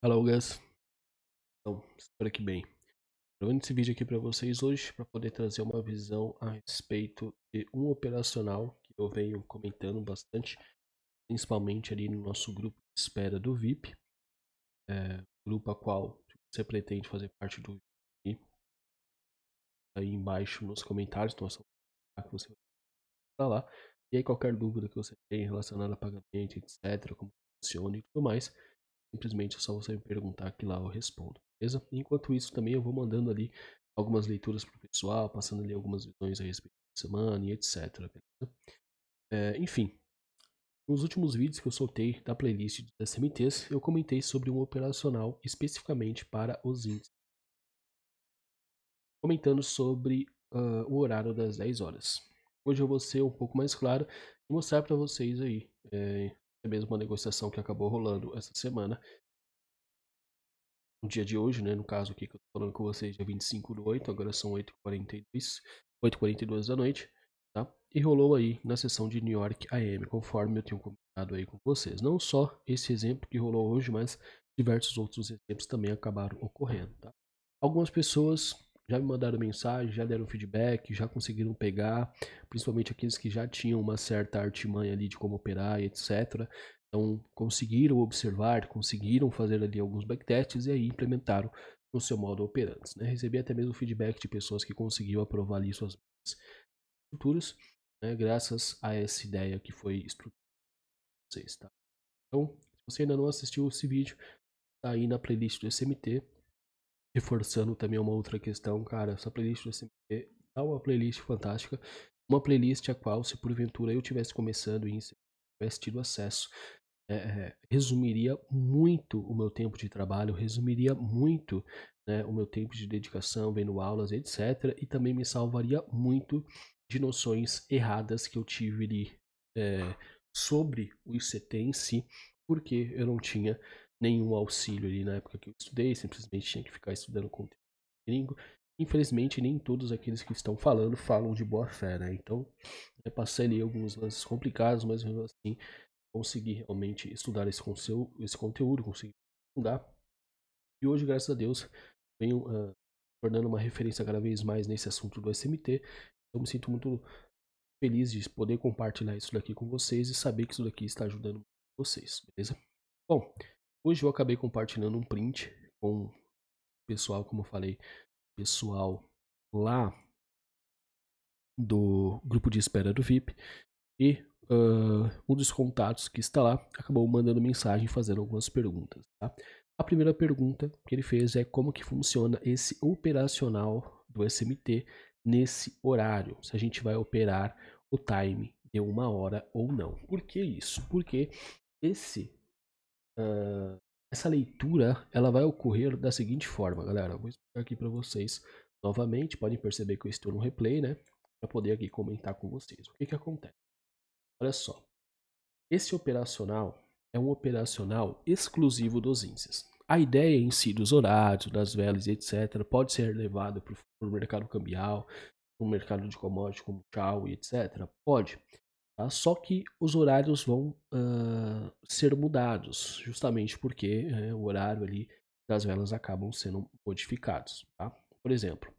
Hello, guys. Então, espero que bem. Gravando esse vídeo aqui para vocês hoje para poder trazer uma visão a respeito de um operacional que eu venho comentando bastante, principalmente ali no nosso grupo de espera do VIP, grupo a qual você pretende fazer parte do VIP, aí embaixo nos comentários, então é só que você vai estar lá. E aí qualquer dúvida que você tenha relacionada a pagamento, etc, como funciona e tudo mais, simplesmente é só você me perguntar que lá eu respondo, beleza? Enquanto isso também eu vou mandando ali algumas leituras pro pessoal, passando ali algumas visões a respeito da semana e etc, beleza? Enfim, nos últimos vídeos que eu soltei da playlist de SMTs, eu comentei sobre um operacional especificamente para os índices, comentando sobre o horário das 10 horas. Hoje eu vou ser um pouco mais claro e mostrar para vocês aí, é mesmo uma negociação que acabou rolando essa semana, no dia de hoje, né, no caso aqui que eu tô falando com vocês, dia 25/8, agora são 8h42 da noite, tá? E rolou aí na sessão de New York AM, conforme eu tenho comentado aí com vocês. Não só esse exemplo que rolou hoje, mas diversos outros exemplos também acabaram ocorrendo, tá? Algumas pessoas já me mandaram mensagem, já deram feedback, já conseguiram pegar, principalmente aqueles que já tinham uma certa artimanha ali de como operar e etc. Então, conseguiram observar, conseguiram fazer ali alguns backtests e aí implementaram no seu modo operante, né? Recebi até mesmo feedback de pessoas que conseguiram aprovar ali suas estruturas, né, graças a essa ideia que foi estruturada para vocês, tá? Então, se você ainda não assistiu esse vídeo, tá aí na playlist do SMT, reforçando também uma outra questão, cara, essa playlist do SMT é uma playlist fantástica, uma playlist a qual, se porventura eu tivesse começando e tivesse tido acesso, resumiria muito o meu tempo de trabalho, resumiria muito, né, o meu tempo de dedicação, vendo aulas, etc. E também me salvaria muito de noções erradas que eu tive ali, sobre o ICT em si, porque eu não tinha nenhum auxílio ali na época que eu estudei, simplesmente tinha que ficar estudando conteúdo gringo. Infelizmente, nem todos aqueles que estão falando falam de boa fé, né? Então, eu passei ali alguns lances complicados, mas mesmo assim consegui realmente estudar esse conteúdo, consegui estudar. E hoje, graças a Deus, venho tornando uma referência cada vez mais nesse assunto do SMT. Eu me sinto muito feliz de poder compartilhar isso daqui com vocês e saber que isso daqui está ajudando vocês, beleza? Bom, hoje eu acabei compartilhando um print com o pessoal, como eu falei, pessoal lá do grupo de espera do VIP. E um dos contatos que está lá acabou mandando mensagem fazendo algumas perguntas. Tá? A primeira pergunta que ele fez é como que funciona esse operacional do SMT nesse horário, se a gente vai operar o time de 1 hora ou não. Por que isso? Porque esse, essa leitura ela vai ocorrer da seguinte forma, galera. Eu vou explicar aqui para vocês novamente. Podem perceber que eu estou no replay, né? Para poder aqui comentar com vocês. O que que acontece? Olha só. Esse operacional é um operacional exclusivo dos índices. A ideia em si dos horários, das velas e etc. pode ser levada para o mercado cambial, para o mercado de commodities como Chow e etc. Pode. Tá? Só que os horários vão ser mudados, justamente porque o horário ali das velas acabam sendo modificados. Tá? Por exemplo,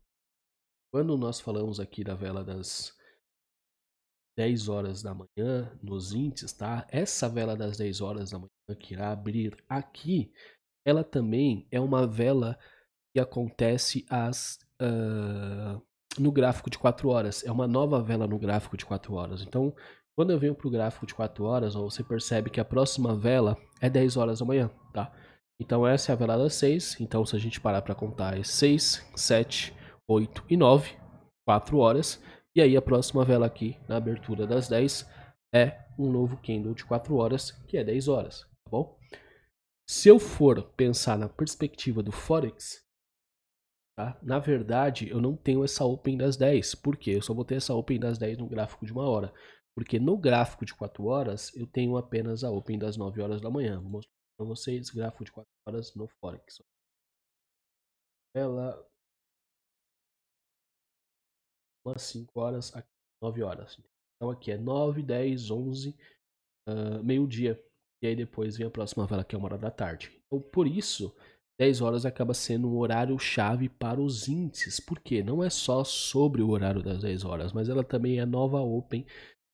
quando nós falamos aqui da vela das 10 horas da manhã nos índices, tá? Essa vela das 10 horas da manhã que irá abrir aqui, ela também é uma vela que acontece no gráfico de 4 horas. É uma nova vela no gráfico de 4 horas. Então, quando eu venho para o gráfico de 4 horas, você percebe que a próxima vela é 10 horas da manhã, tá? Então, essa é a vela das 6. Então, se a gente parar para contar, é 6, 7, 8 e 9, 4 horas. E aí, a próxima vela aqui, na abertura das 10, é um novo candle de 4 horas, que é 10 horas, tá bom? Se eu for pensar na perspectiva do Forex, tá? Na verdade, eu não tenho essa open das 10. Por quê? Eu só vou ter essa open das 10 no gráfico de 1 hora. Porque no gráfico de 4 horas, eu tenho apenas a open das 9 horas da manhã. Vou mostrar para vocês gráfico de 4 horas no Forex. Ela, umas 5 horas, aqui 9 horas. Então aqui é 9, 10, 11, meio-dia. e aí depois vem a próxima vela que é 1 hora da tarde. Então, por isso, 10 horas acaba sendo um horário chave para os índices. Por quê? Não é só sobre o horário das 10 horas, mas ela também é a nova open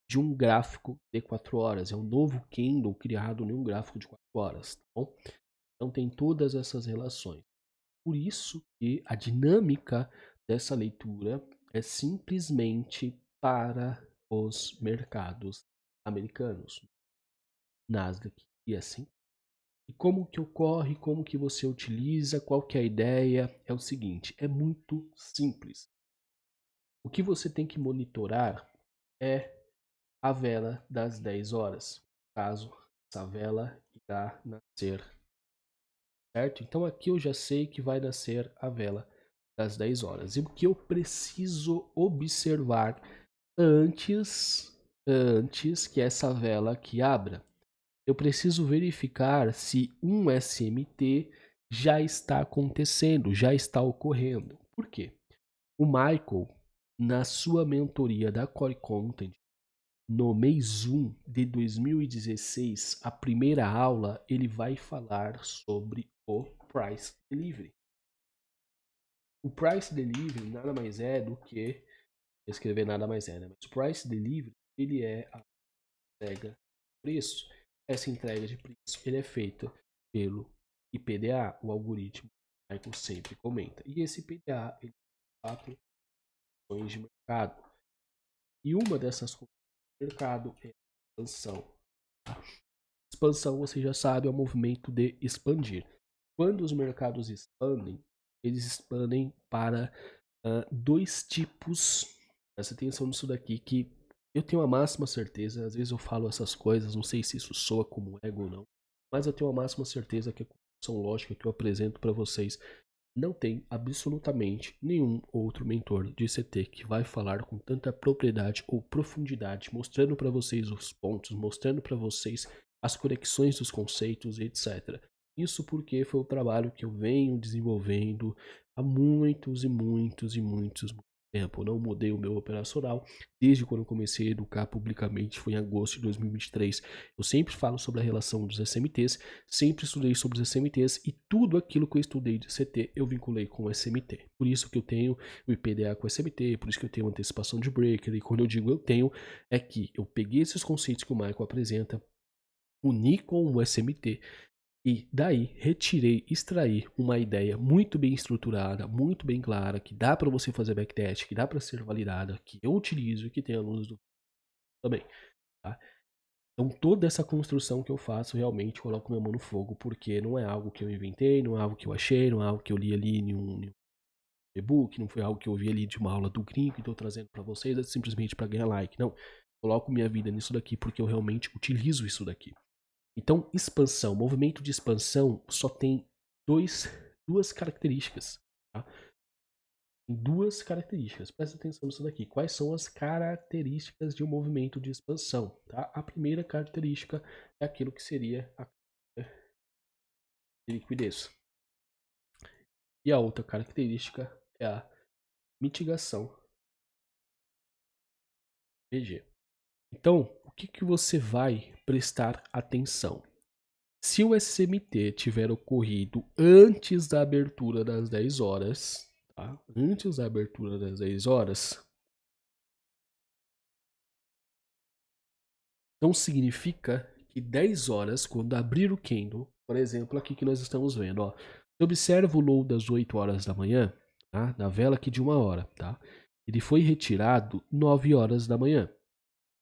de um gráfico de 4 horas. É um novo candle criado em um gráfico de 4 horas. Tá bom? Então tem todas essas relações. Por isso que a dinâmica dessa leitura é simplesmente para os mercados americanos, Nasdaq e assim. E como que ocorre, como que você utiliza, qual que é a ideia? É o seguinte, é muito simples. O que você tem que monitorar é a vela das 10 horas, caso essa vela irá nascer, certo? Então aqui eu já sei que vai nascer a vela das 10 horas. E o que eu preciso observar antes que essa vela aqui abra? Eu preciso verificar se um SMT já está acontecendo, já está ocorrendo. Por quê? O Michael, na sua mentoria da Core Content, no mês 1 de 2016, a primeira aula, ele vai falar sobre o Price Delivery. O Price Delivery nada mais é do que, escrever nada mais é, né? Mas o Price Delivery, ele é a entrega de preço. Essa entrega de preço, ele é feita pelo IPDA, o algoritmo que o Michael sempre comenta. E esse IPDA, ele tem 4 condições de mercado. E uma dessas condições de mercado é a expansão. Expansão, você já sabe, é o movimento de expandir. Quando os mercados expandem, eles expandem para dois tipos. Presta atenção nisso daqui, que eu tenho a máxima certeza, às vezes eu falo essas coisas, não sei se isso soa como ego ou não, mas eu tenho a máxima certeza que a construção lógica que eu apresento para vocês não tem absolutamente nenhum outro mentor de CT que vai falar com tanta propriedade ou profundidade, mostrando para vocês os pontos, mostrando para vocês as conexões dos conceitos, etc. Isso porque foi o trabalho que eu venho desenvolvendo há muitos e muitos e muitos tempo. Eu não mudei o meu operacional desde quando eu comecei a educar publicamente, foi em agosto de 2023. Eu sempre falo sobre a relação dos SMTs, sempre estudei sobre os SMTs e tudo aquilo que eu estudei de CT eu vinculei com o SMT. Por isso que eu tenho o IPDA com o SMT, por isso que eu tenho antecipação de breaker. E quando eu digo eu tenho, é que eu peguei esses conceitos que o Michael apresenta, uni com o SMT e daí retirei, extraí uma ideia muito bem estruturada, muito bem clara, que dá para você fazer backtest, que dá para ser validada, que eu utilizo e que tem alunos do também, tá? Então toda essa construção que eu faço, realmente coloco minha mão no fogo, porque não é algo que eu inventei, não é algo que eu achei, não é algo que eu li ali em um e-book, não foi algo que eu vi ali de uma aula do gringo e estou trazendo para vocês, é simplesmente para ganhar like. Não, coloco minha vida nisso daqui porque eu realmente utilizo isso daqui. Então, expansão, movimento de expansão só tem duas características. Tá? Tem duas características. Presta atenção nisso daqui. Quais são as características de um movimento de expansão? Tá? A primeira característica é aquilo que seria a liquidez. E a outra característica é a mitigação PG. Então, o que você vai prestar atenção? Se o SMT tiver ocorrido antes da abertura das 10 horas, tá? Antes da abertura das 10 horas, então significa que 10 horas, quando abrir o candle, por exemplo, aqui que nós estamos vendo, ó, você observa o low das 8 horas da manhã, tá? Na vela aqui de 1 hora, tá? Ele foi retirado 9 horas da manhã,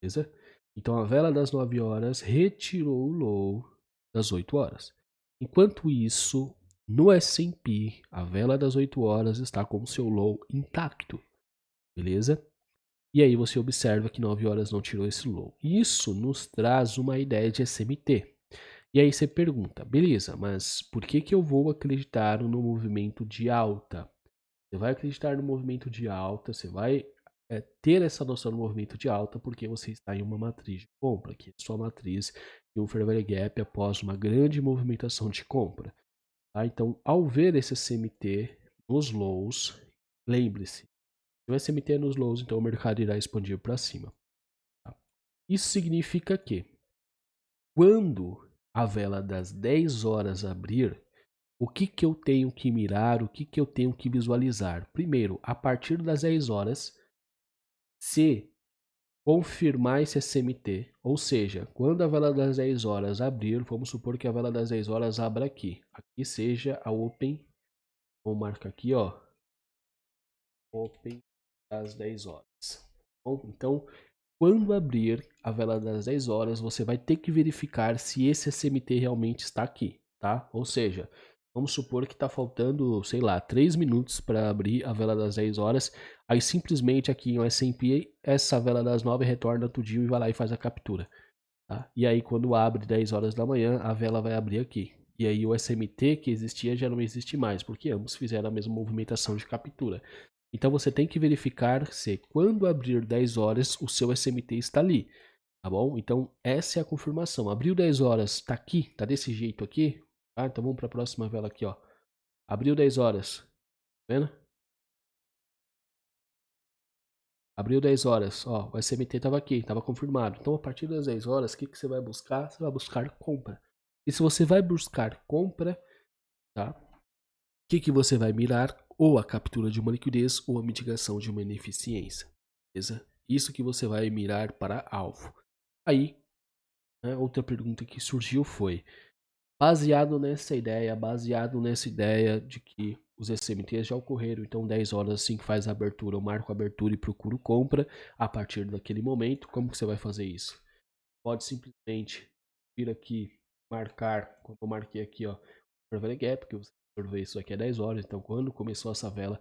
beleza? Então a vela das 9 horas retirou o low das 8 horas. Enquanto isso, no S&P, a vela das 8 horas está com o seu low intacto, beleza? E aí você observa que 9 horas não tirou esse low. Isso nos traz uma ideia de SMT. E aí você pergunta, beleza, mas por que eu vou acreditar no movimento de alta? Você vai acreditar no movimento de alta, você vai ter essa noção do movimento de alta porque você está em uma matriz de compra, que é sua matriz de um fair value gap após uma grande movimentação de compra. Tá? Então, ao ver esse SMT nos lows, lembre-se, se o SMT é nos lows, então o mercado irá expandir para cima. Tá? Isso significa que quando a vela das 10 horas abrir, o que que eu tenho que mirar, o que que eu tenho que visualizar? Primeiro, a partir das 10 horas, se confirmar esse SMT, ou seja, quando a vela das 10 horas abrir, vamos supor que a vela das 10 horas abra aqui. Aqui seja a Open, vou marcar aqui, ó, Open das 10 horas. Bom, então, quando abrir a vela das 10 horas, você vai ter que verificar se esse SMT realmente está aqui, tá? Ou seja, vamos supor que está faltando, sei lá, 3 minutos para abrir a vela das 10 horas, aí simplesmente aqui em S&P, essa vela das 9 retorna tudinho e vai lá e faz a captura, tá? E aí quando abre 10 horas da manhã, a vela vai abrir aqui. E aí o SMT que existia já não existe mais, porque ambos fizeram a mesma movimentação de captura. Então você tem que verificar se quando abrir 10 horas o seu SMT está ali, tá bom? Então essa é a confirmação. Abriu 10 horas, tá aqui, tá desse jeito aqui, tá? Então vamos para a próxima vela aqui, ó. Abriu 10 horas, tá vendo? Abriu 10 horas, ó, o SMT estava aqui, estava confirmado. Então a partir das 10 horas, o que que você vai buscar? Você vai buscar compra. E se você vai buscar compra, tá? O que que você vai mirar? Ou a captura de uma liquidez ou a mitigação de uma ineficiência, beleza? Isso que você vai mirar para alvo. Aí, né, outra pergunta que surgiu foi, baseado nessa ideia de que os SMTs já ocorreram, então 10 horas assim que faz a abertura, eu marco a abertura e procuro compra a partir daquele momento, como que você vai fazer isso? Pode simplesmente vir aqui, marcar, como eu marquei aqui, ó, Fair Value Gap, que você for ver isso aqui é 10 horas, então quando começou essa vela,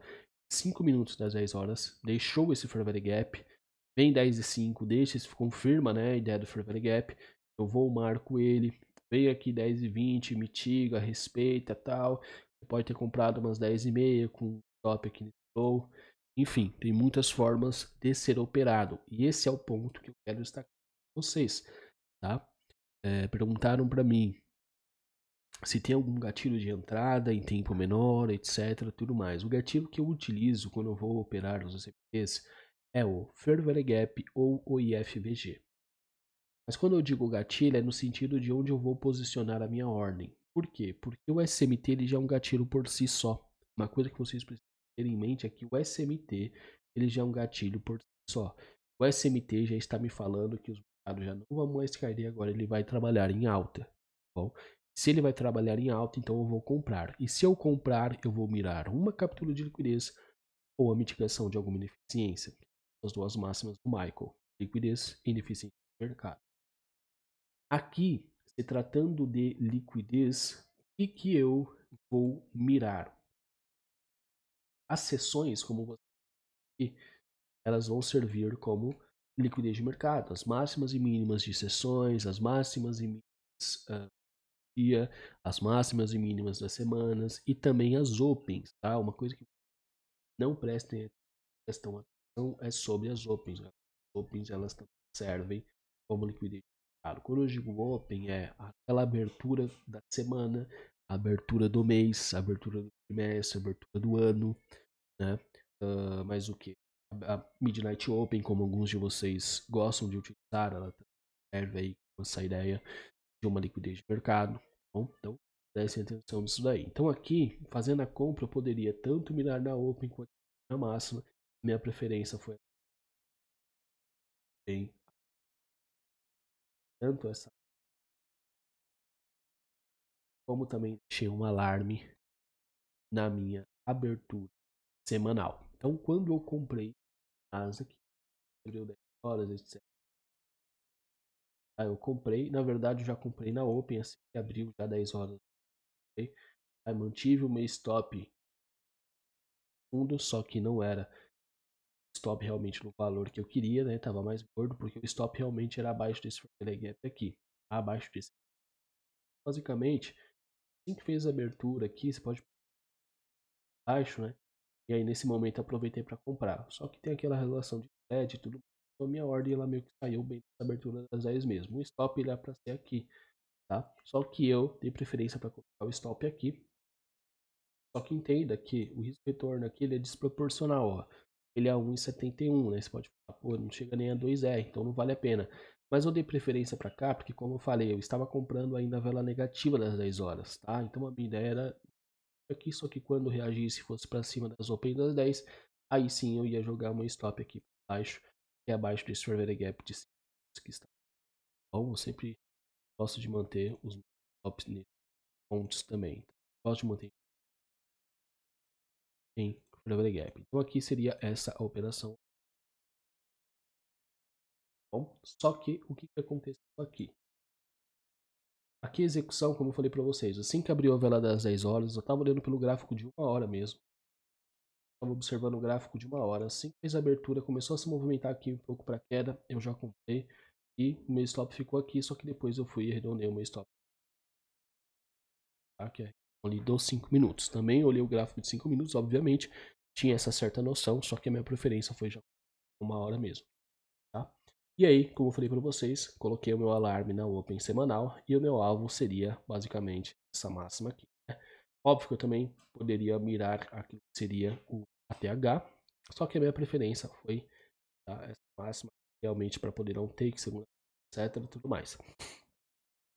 5 minutos das 10 horas, deixou esse Fair Value Gap, vem 10 e 5, deixa, confirma, né, a ideia do Fair Value Gap, eu vou, marco ele, vem aqui 10 e 20, mitiga, respeita, tal, você pode ter comprado umas 10 e meia com stop aqui no low, enfim, tem muitas formas de ser operado, e esse é o ponto que eu quero destacar com vocês, tá? Perguntaram para mim se tem algum gatilho de entrada em tempo menor, etc, tudo mais. O gatilho que eu utilizo quando eu vou operar os CPTs é o Fair Value Gap ou o IFVG. Mas quando eu digo gatilho é no sentido de onde eu vou posicionar a minha ordem. Por quê? Porque o SMT ele já é um gatilho por si só. Uma coisa que vocês precisam ter em mente é que o SMT ele já é um gatilho por si só. O SMT já está me falando que os mercados já não vão mais cair, agora ele vai trabalhar em alta. Bom, se ele vai trabalhar em alta, então eu vou comprar. E se eu comprar, eu vou mirar uma captura de liquidez ou a mitigação de alguma ineficiência. As duas máximas do Michael: liquidez e ineficiência do mercado. Aqui, se tratando de liquidez, o que eu vou mirar? As sessões, como você, elas vão servir como liquidez de mercado, as máximas e mínimas de sessões, as máximas e mínimas dia, as máximas e mínimas das semanas e também as opens, tá? Uma coisa que não prestem atenção é sobre as opens. As opens elas também servem como liquidez de mercado. Quando eu digo open é aquela abertura da semana, a abertura do mês, a abertura do trimestre, a abertura do ano, né? Mas o que? A Midnight Open, como alguns de vocês gostam de utilizar, ela serve aí com essa ideia de uma liquidez de mercado. Bom, então, prestem atenção nisso daí. Então, aqui, fazendo a compra, eu poderia tanto mirar na Open quanto na máxima. Minha preferência foi bem, tanto essa, como também deixei um alarme na minha abertura semanal. Então, quando eu comprei casa, que abriu 10 horas, etc. Aí eu comprei, na verdade, eu já comprei na Open, assim que abriu já 10 horas. Okay? Aí mantive o meu stop fundo, só que não era stop realmente no valor que eu queria, né? Tava mais gordo porque o stop realmente era abaixo desse Fair Gap aqui, abaixo desse. Basicamente, assim que fez a abertura aqui, você pode baixo, né? E aí nesse momento eu aproveitei para comprar. Só que tem aquela relação de spread e tudo. Então minha ordem ela meio que saiu bem nessa abertura das 10 mesmo. O stop ele é para ser aqui, tá? Só que eu dei preferência para colocar o stop aqui. Só que entenda que o risco retorno aqui ele é desproporcional, ó. Ele é 1,71, né? Você pode falar, pô, não chega nem a 2R, então não vale a pena. Mas eu dei preferência para cá porque, como eu falei, eu estava comprando ainda a vela negativa das 10 horas, tá? Então a minha ideia era aqui, só que quando reagisse fosse para cima das open das 10, aí sim eu ia jogar uma stop aqui para baixo, que é abaixo desse fair gap de 5 que está bom. Eu sempre gosto de manter os stops nesses pontos também. Gosto de manter em fair gap. Então aqui seria essa a operação. Bom, só que o que aconteceu aqui? Aqui a execução, como eu falei para vocês, assim que abriu a vela das 10 horas, eu estava olhando pelo gráfico de 1 hora mesmo. Estava observando o gráfico de 1 hora. Assim que fez a abertura, começou a se movimentar aqui um pouco para queda, eu já comprei. E o meu stop ficou aqui, só que depois eu fui e arredondei o meu stop. Tá? Que é ali dos 5 minutos. Também olhei o gráfico de 5 minutos, obviamente. Tinha essa certa noção, só que a minha preferência foi já 1 hora mesmo. Tá? E aí, como eu falei para vocês, coloquei o meu alarme na Open semanal e o meu alvo seria basicamente essa máxima aqui. Né? Óbvio que eu também poderia mirar aquilo que seria o ATH, só que a minha preferência foi essa máxima realmente para poder não take, segunda, etc. Tudo mais.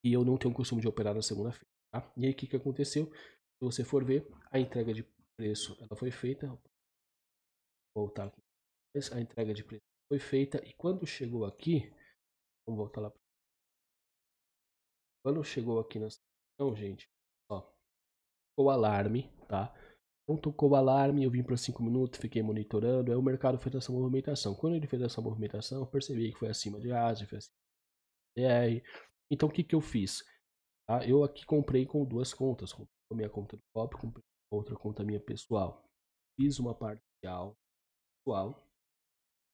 E eu não tenho o costume de operar na segunda-feira. Tá? E aí, o que aconteceu? Se você for ver, a entrega de preço ela foi feita. Vou voltar aqui. A entrega de preço foi feita e quando chegou aqui, vamos voltar lá. Quando chegou aqui na situação, gente, ó, tocou o alarme, tá? Então tocou o alarme, eu vim para 5 minutos, fiquei monitorando, aí o mercado fez essa movimentação. Quando ele fez essa movimentação, eu percebi que foi acima de ASI, foi acima de DR. Então o que eu fiz? Tá? Eu aqui comprei com duas contas, com a minha conta do COP, comprei outra conta minha pessoal. Fiz uma parcial pessoal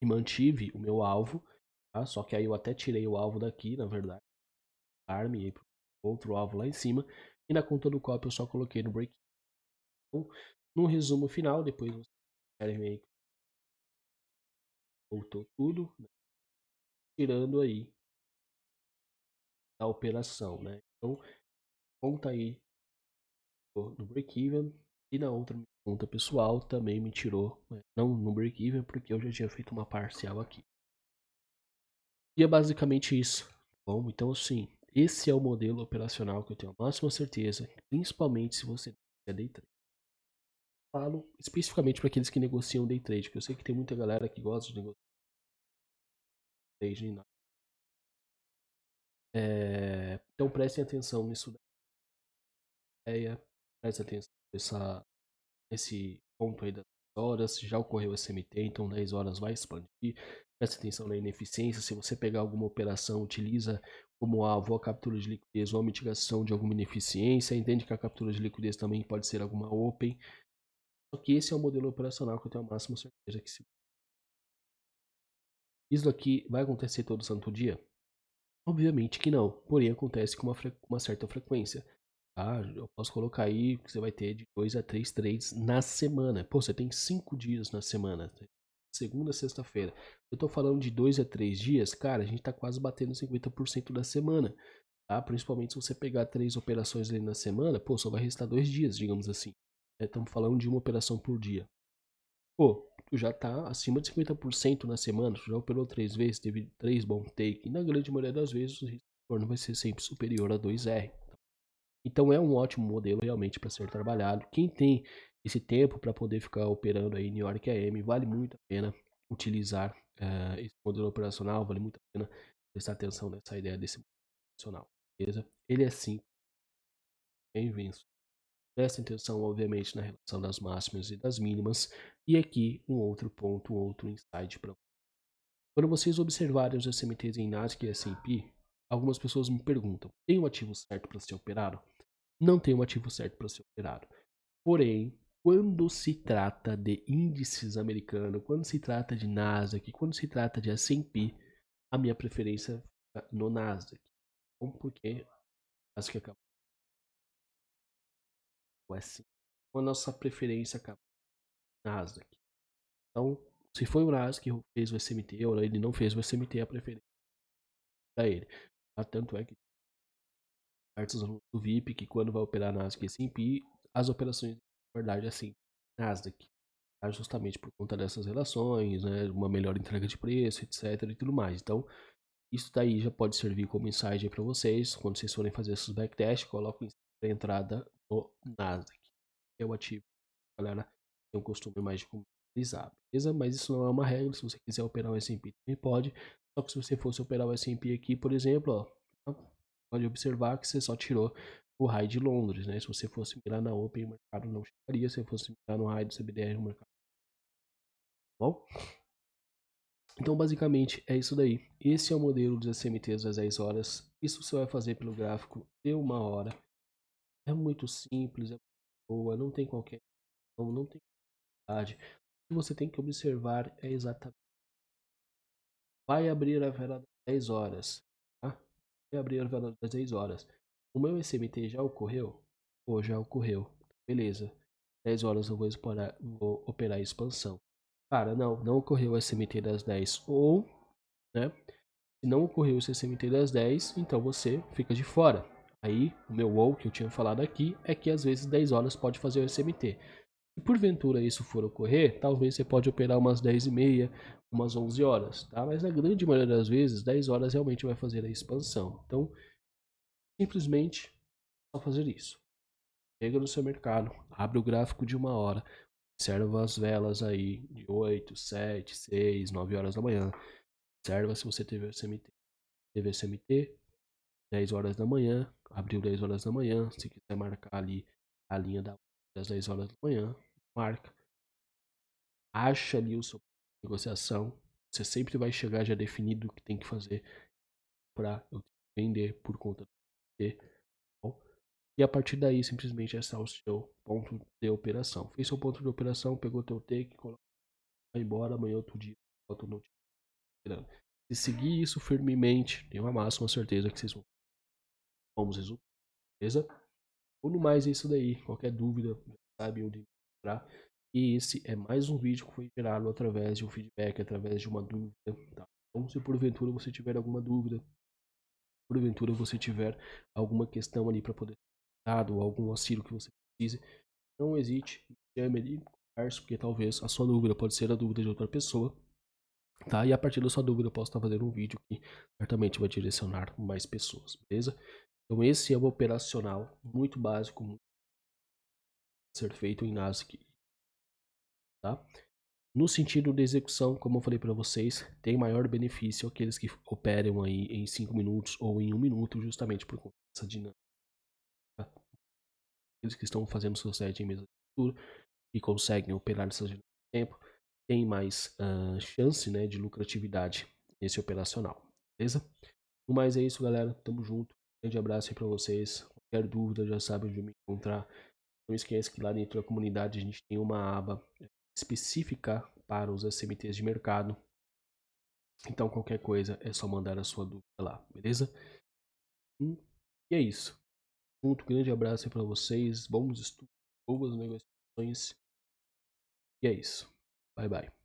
e mantive o meu alvo, tá? Só que aí eu até tirei o alvo daqui, na verdade, alarme, e outro alvo lá em cima, e na conta do COP eu só coloquei no break. Então, no resumo final, depois vocês querem ver aí, voltou tudo, né? Tirando aí a operação, né? Então, conta aí no break-even e na outra conta pessoal também me tirou, né? Não no break-even porque eu já tinha feito uma parcial aqui. E é basicamente isso. Bom, então assim, esse é o modelo operacional que eu tenho a máxima certeza, principalmente se você é day trade. Falo especificamente para aqueles que negociam day trade, que eu sei que tem muita galera que gosta de negociar day trade. Então prestem atenção nisso daí, prestem atenção nesse ponto aí das horas, já ocorreu SMT, então 10 horas vai expandir. Preste atenção na ineficiência, se você pegar alguma operação, utiliza como alvo a captura de liquidez ou a mitigação de alguma ineficiência, entende que a captura de liquidez também pode ser alguma open. Só que esse é o modelo operacional que eu tenho a máxima certeza que se isso aqui vai acontecer todo santo dia? Obviamente que não, porém acontece com uma certa frequência. Tá? Eu posso colocar aí que você vai ter de 2 a 3 trades na semana. Pô, você tem 5 dias na semana, segunda a sexta-feira. Eu tô falando de 2 a 3 dias, cara, a gente tá quase batendo 50% da semana. Tá? Principalmente se você pegar 3 operações ali na semana, pô, só vai restar 2 dias, digamos assim. Estamos falando de uma operação por dia. Pô, tu já tá acima de 50% na semana, tu já operou 3 vezes, teve 3 bom take, e na grande maioria das vezes o retorno vai ser sempre superior a 2R. Então é um ótimo modelo realmente para ser trabalhado. Quem tem esse tempo para poder ficar operando aí New York AM, vale muito a pena utilizar esse modelo operacional, vale muito a pena prestar atenção nessa ideia desse modelo operacional, beleza? Ele é simples, bem visto. Prestem atenção, obviamente, na relação das máximas e das mínimas. E aqui um outro ponto, um outro insight para quando vocês observarem os SMTs em Nasdaq e S&P, algumas pessoas me perguntam: tem um ativo certo para ser operado? Não tem um ativo certo para ser operado. Porém, quando se trata de índices americanos, quando se trata de Nasdaq, quando se trata de S&P, a minha preferência fica no Nasdaq. Bom, porque Nasdaq acabou assim. A nossa preferência acaba no Nasdaq. Então, se foi o Nasdaq que fez o SMT ou ele não fez o SMT, a preferência para ele. Tanto é que certos alunos do VIP que quando vai operar Nasdaq e S&P, as operações, na verdade, é assim, Nasdaq. Justamente por conta dessas relações, né, uma melhor entrega de preço, etc. e tudo mais. Então, Isso daí já pode servir como insight para vocês. Quando vocês forem fazer esses backtests, coloquem a entrada no Nasdaq. É o ativo, galera, tem um costume mais de comercializar, beleza? Mas isso não é uma regra. Se você quiser operar o S&P, também pode. Só que se você fosse operar o S&P aqui, por exemplo, ó, pode observar que você só tirou o high de Londres, né? Se você fosse mirar na Open, o mercado não chegaria. Se você fosse mirar no high do CBDR, o mercado, tá bom? Então, basicamente, é isso daí. Esse é o modelo dos SMTs das 10 horas. Isso você vai fazer pelo gráfico de 1 hora. É muito simples, é muito boa, não tem qualquer não tem dificuldade. O que você tem que observar é exatamente. Vai abrir a vela das 10 horas. Tá? Vai abrir a vela das 10 horas. O meu SMT já ocorreu? Ou já ocorreu. Beleza. 10 horas eu vou operar a expansão. Cara, não ocorreu o SMT das 10. Ou, né? Se não ocorreu o CCMT das 10, então você fica de fora. Aí, o meu ou que eu tinha falado aqui é que às vezes 10 horas pode fazer o SMT. Se porventura isso for ocorrer, talvez você pode operar umas 10h30, umas 11 horas, tá? Mas na grande maioria das vezes, 10 horas realmente vai fazer a expansão. Então, simplesmente só fazer isso. Chega no seu mercado, abre o gráfico de 1 hora, observa as velas aí de 8, 7, 6, 9 horas da manhã. Observa se você teve o SMT. Teve SMT, 10 horas da manhã, abriu 10 horas da manhã, se quiser marcar ali a linha das 10 horas da manhã, marca, acha ali o seu negociação, você sempre vai chegar já definido o que tem que fazer para vender por conta do T, e a partir daí simplesmente esse é o seu ponto de operação. Fez seu ponto de operação, pegou teu take, vai embora, amanhã outro dia, volta no dia. Se seguir isso firmemente, tenho a máxima certeza que vocês vão ter bons resultados, beleza? Ou no mais é isso daí. Qualquer dúvida, já sabe onde encontrar. E esse é mais um vídeo que foi gerado através de um feedback, através de uma dúvida. Tá? Então, se porventura você tiver alguma dúvida, porventura você tiver alguma questão ali para poder ser dado, ou algum auxílio que você precise, não hesite, chame ali, converse, porque talvez a sua dúvida pode ser a dúvida de outra pessoa. Tá? E a partir da sua dúvida eu posso estar fazendo um vídeo que certamente vai direcionar mais pessoas, beleza? Então esse é o operacional muito básico, ser feito em ASIC, tá? No sentido de execução, como eu falei para vocês, tem maior benefício aqueles que operam aí em 5 minutos ou em 1 minuto, justamente por conta dessa dinâmica. Tá? Aqueles que estão fazendo seu set em mesa de futuro e conseguem operar nessa dinâmica de tempo, tem mais chance, né, de lucratividade nesse operacional, beleza? No mais é isso, galera. Tamo junto. Grande abraço aí pra vocês. Qualquer dúvida já sabe onde me encontrar. Não esqueça que lá dentro da comunidade a gente tem uma aba específica para os SMTs de mercado. Então qualquer coisa é só mandar a sua dúvida lá, beleza? E é isso. Um grande abraço aí para vocês. Bons estudos, boas negociações. E é isso. Bye bye.